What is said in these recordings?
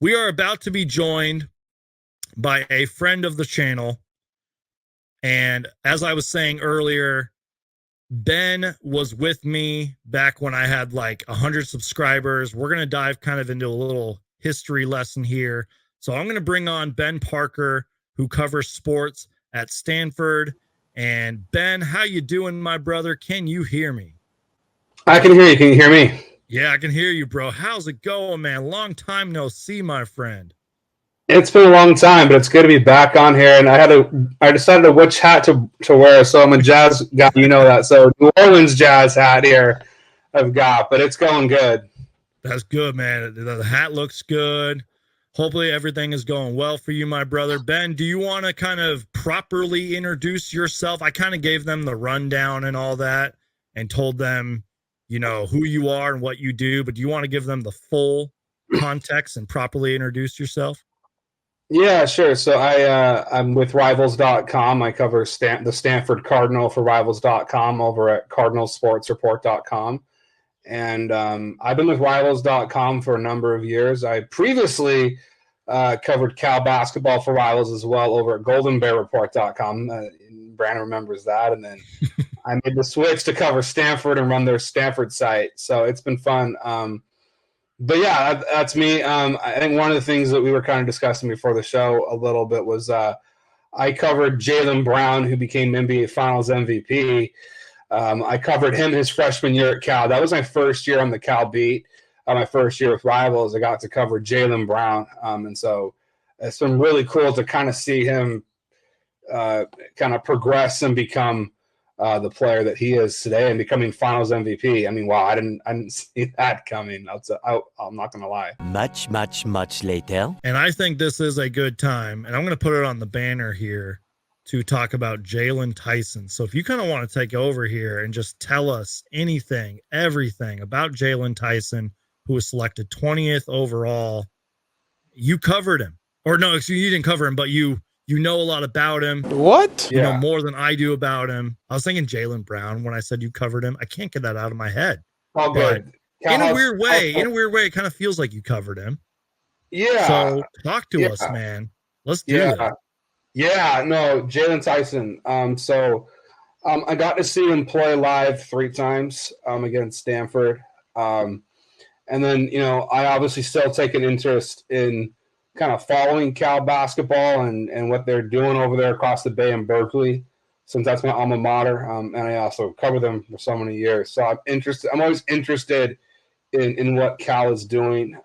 We are about to be joined by a friend of the channel. And as I was saying earlier, Ben was with me back when I had like 100 subscribers. We're going to dive kind of into a little history lesson here. So I'm going to bring on Ben Parker, who covers sports at Stanford. And Ben, how you doing, my brother? Can you hear me? I can hear you. Can you hear me? Yeah, I can hear you, bro. How's it going, man? Long time no see, my friend. It's been a long time, but it's good to be back on here. And I decided which hat to wear. So I'm a Jazz guy, you know that. So New Orleans Jazz hat here I've got, but it's going good. That's good, man. The hat looks good. Hopefully everything is going well for you, my brother. Ben, do you want to kind of properly introduce yourself? I kind of gave them the rundown and all that and told them, you know, who you are and what you do, but do you want to give them the full context and properly introduce yourself? Yeah, sure. So I'm with Rivals.com. I cover the Stanford Cardinal for Rivals.com over at CardinalSportsReport.com. And I've been with Rivals.com for a number of years. I previously covered Cal basketball for Rivals as well over at GoldenBearReport.com. Brandon remembers that. And then I made the switch to cover Stanford and run their Stanford site. So it's been fun. But yeah, that's me. I think one of the things that we were kind of discussing before the show a little bit was I covered Jaylon Brown, who became NBA Finals MVP. I covered him his freshman year at Cal. That was my first year on the Cal beat. My first year with Rivals, I got to cover Jaylon Brown. And so it's been really cool to kind of see him kind of progress and become the player that he is today and becoming Finals MVP. I mean, wow, I didn't see that coming. I'm not going to lie. Much later. And I think this is a good time, and I'm going to put it on the banner here to talk about Jaylon Tyson. So if you kind of want to take over here and just tell us anything, everything about Jaylon Tyson, who was selected 20th overall. You covered him. Or no, excuse me, you didn't cover him, but you know a lot about him. What? You know more than I do about him. I was thinking Jaylon Brown when I said you covered him. I can't get that out of my head. Oh, good. In a weird way, it kind of feels like you covered him. Yeah. So talk to us, man. Let's do it. Yeah, no, Jaylon Tyson. I got to see him play live 3 times against Stanford. And then, you know, I obviously still take an interest in kind of following Cal basketball and what they're doing over there across the Bay in Berkeley, since that's my alma mater. And I also cover them for so many years. So I'm always interested in what Cal is doing.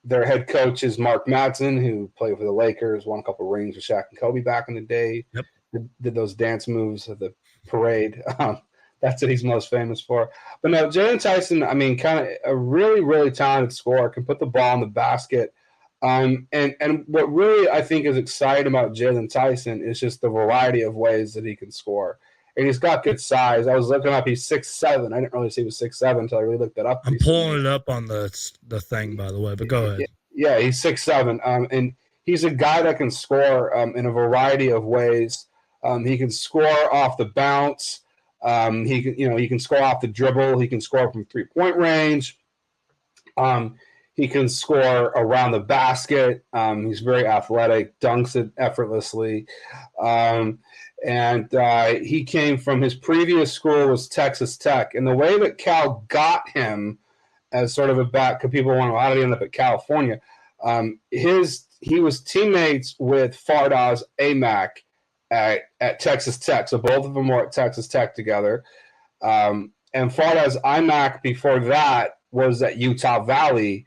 Their head coach is Mark Madsen, who played for the Lakers, won a couple rings with Shaq and Kobe back in the day. Yep. Did those dance moves at the parade. That's what he's most famous for. But no, Jaylon Tyson, I mean, kind of a really, really talented scorer, can put the ball in the basket. And what really I think is exciting about Jaylon Tyson is just the variety of ways that he can score. And he's got good size. I was looking up, he's 6'7". I didn't really see he was 6'7" until I really looked it up. I'm pulling it up on the thing, by the way, but go ahead. Yeah, he's 6'7". And he's a guy that can score in a variety of ways. He can score off the bounce. He can score off the dribble. He can score from 3-point range. He can score around the basket. He's very athletic, dunks it effortlessly. And he came from his previous school was Texas Tech. And the way that Cal got him as sort of a back, because people want to know how did he end up at California? He was teammates with Fardaws Aimaq at Texas Tech. So both of them were at Texas Tech together. And Fardaws Aimaq before that was at Utah Valley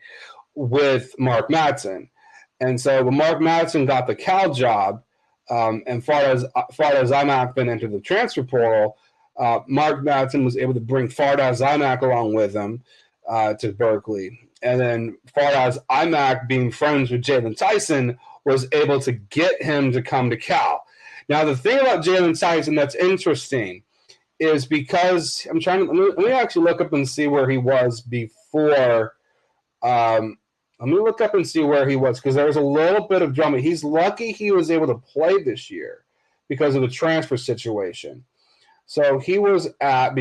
with Mark Madsen. And so when Mark Madsen got the Cal job, and Fardaws Aimaq then entered the transfer portal, Mark Madsen was able to bring Fardaws Aimaq along with him to Berkeley. And then Fardaws Aimaq, being friends with Jaylon Tyson, was able to get him to come to Cal. Now, the thing about Jaylon Tyson that's interesting is because let me actually look up and see where he was before. Let me look up and see where he was, because there was a little bit of drama. He's lucky he was able to play this year because of the transfer situation. So he was at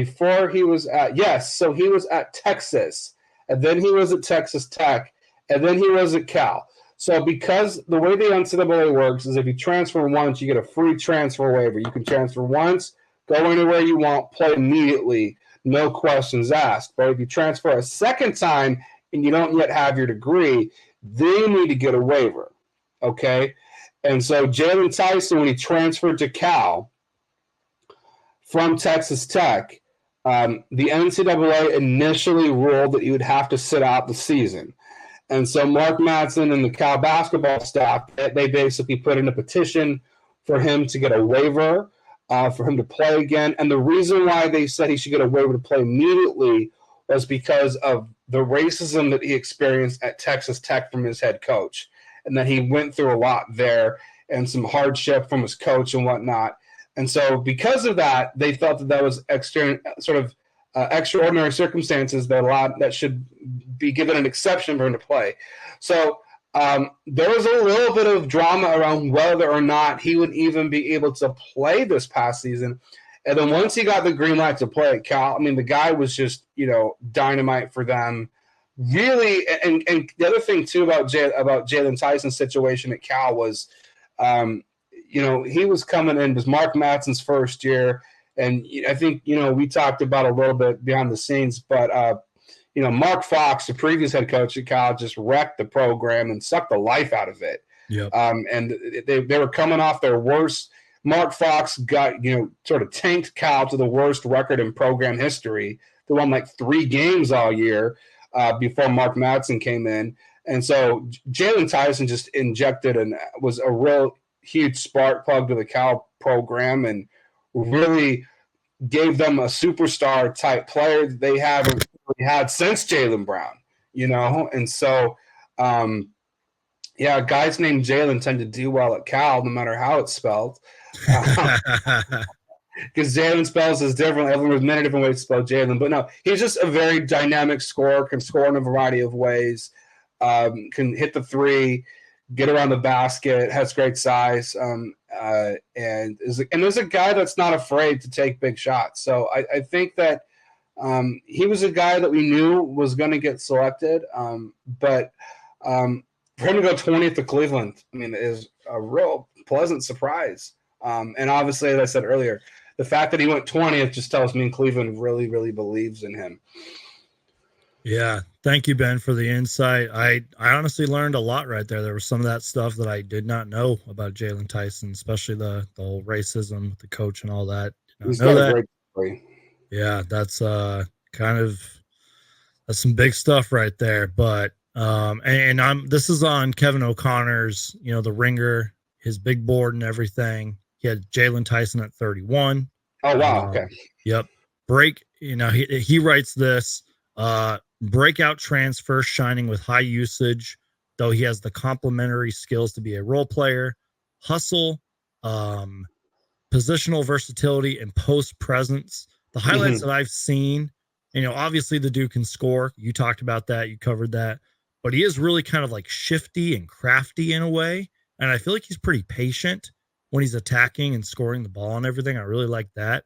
Texas, and then he was at Texas Tech, and then he was at Cal. So because the way the NCAA works is if you transfer once, you get a free transfer waiver. You can transfer once, go anywhere you want, play immediately, no questions asked. But if you transfer a second time and you don't yet have your degree, then you need to get a waiver, okay? And so Jaylon Tyson, when he transferred to Cal from Texas Tech, the NCAA initially ruled that you would have to sit out the season. And so Mark Madsen and the Cal basketball staff, they basically put in a petition for him to get a waiver, for him to play again. And the reason why they said he should get a waiver to play immediately was because of the racism that he experienced at Texas Tech from his head coach, and that he went through a lot there and some hardship from his coach and whatnot. And so because of that, they felt that was extraordinary circumstances that should be given an exception for him to play. So there was a little bit of drama around whether or not he would even be able to play this past season. And then once he got the green light to play at Cal, I mean, the guy was just, dynamite for them. Really, and the other thing too about Jaylon Tyson's situation at Cal was, he was coming in, it was Mark Madsen's first year. And I think, we talked about a little bit behind the scenes, but, Mark Fox, the previous head coach at Cal, just wrecked the program and sucked the life out of it. Yep. And they were coming off their worst. Mark Fox got, sort of tanked Cal to the worst record in program history. They won like 3 games all year before Mark Madsen came in. And so Jaylon Tyson just injected and was a real huge spark plug to the Cal program and really gave them a superstar type player that they haven't really had since Jaylen Brown, and so guys named Jaylen tend to do well at Cal no matter how it's spelled, because Jaylen spells is different. There's many different ways to spell Jaylen, but no, he's just a very dynamic scorer, can score in a variety of ways, can hit the three, get around the basket, has great size, and is a guy that's not afraid to take big shots. So I think that he was a guy that we knew was going to get selected, but for him to go 20th to Cleveland, I mean, is a real pleasant surprise. And obviously, as I said earlier, the fact that he went 20th just tells me Cleveland really, really believes in him. Yeah. Thank you, Ben, for the insight. I honestly learned a lot right there. There was some of that stuff that I did not know about Jaylon Tyson, especially the whole racism, the coach and all that. He's got a great story. Yeah, that's that's some big stuff right there. But this is on Kevin O'Connor's, the Ringer, his big board and everything. He had Jaylon Tyson at 31. Oh wow, okay. Yep. He writes this. Breakout transfer, shining with high usage, though he has the complementary skills to be a role player, hustle, positional versatility, and post presence. The highlights that I've seen, obviously the dude can score. You talked about that. You covered that. But he is really kind of like shifty and crafty in a way. And I feel like he's pretty patient when he's attacking and scoring the ball and everything. I really like that.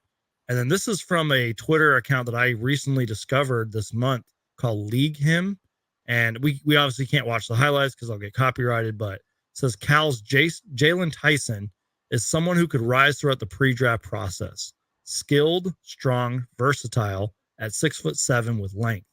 And then this is from a Twitter account that I recently discovered this month called League Him. And we obviously can't watch the highlights because I'll get copyrighted, but it says Cal's Jaylon Tyson is someone who could rise throughout the pre-draft process. Skilled, strong, versatile at 6'7" with length.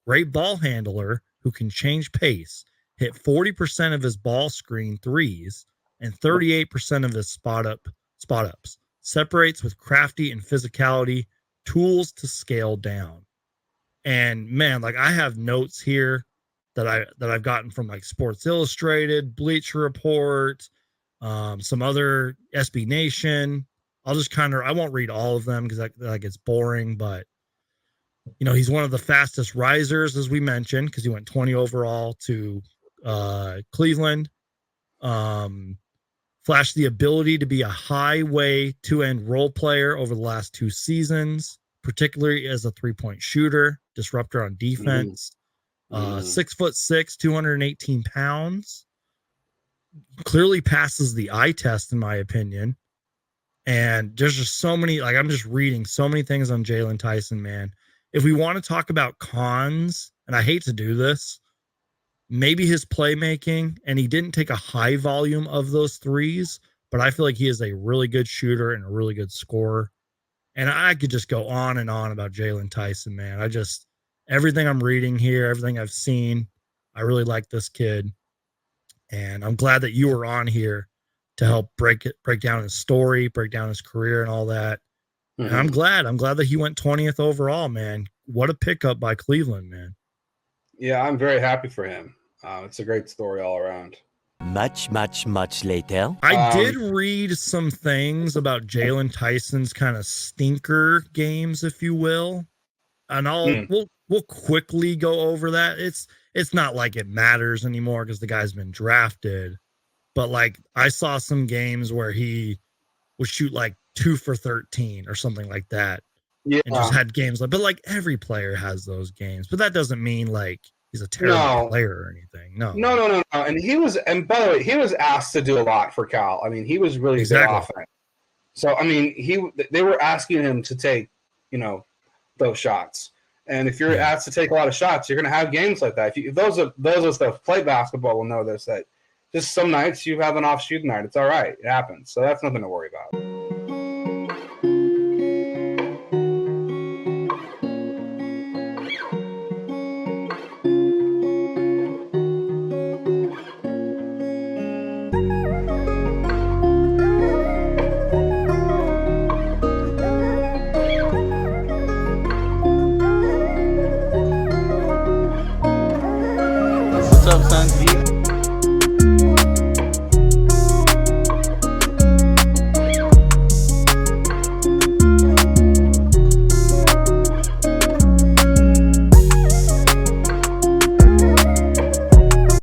Great ball handler who can change pace, hit 40% of his ball screen threes and 38% of his spot ups. Separates with crafty and physicality, tools to scale down. And man, like I have notes here that I've gotten from like Sports Illustrated, Bleacher Report, some other SB Nation. I'll just I won't read all of them because that gets boring, but he's one of the fastest risers, as we mentioned, because he went 20 overall to Cleveland. Flashed the ability to be a highway two-end role player over the last 2 seasons, particularly as a three-point shooter, disruptor on defense. 6'6", 218 pounds. Clearly passes the eye test, in my opinion. And there's just so many, like I'm just reading so many things on Jaylon Tyson, man. If we want to talk about cons, and I hate to do this, maybe his playmaking, and he didn't take a high volume of those threes, but I feel like he is a really good shooter and a really good scorer. And I could just go on and on about Jaylon Tyson, man. Everything I'm reading here, everything I've seen, I really like this kid. And I'm glad that you were on here to help break down his story, break down his career and all that. Mm-hmm. And I'm glad that he went 20th overall, man. What a pickup by Cleveland, man. Yeah, I'm very happy for him. It's a great story all around. Much later. I did read some things about Jaylon Tyson's kind of stinker games, if you will. And we'll quickly go over that. It's not like it matters anymore because the guy's been drafted. But like I saw some games where he would shoot like 2 for 13 or something like that. Yeah. And just had games but like every player has those games. But that doesn't mean like he's a terrible player or anything. No. And by the way, he was asked to do a lot for Cal. I mean, he was really good offense. So I mean, they were asking him to take, those shots. And if you're asked to take a lot of shots, you're going to have games like that. Those of us that play basketball will know this, that just some nights you have an off shooting night. It's all right. It happens. So that's nothing to worry about. What's up, son?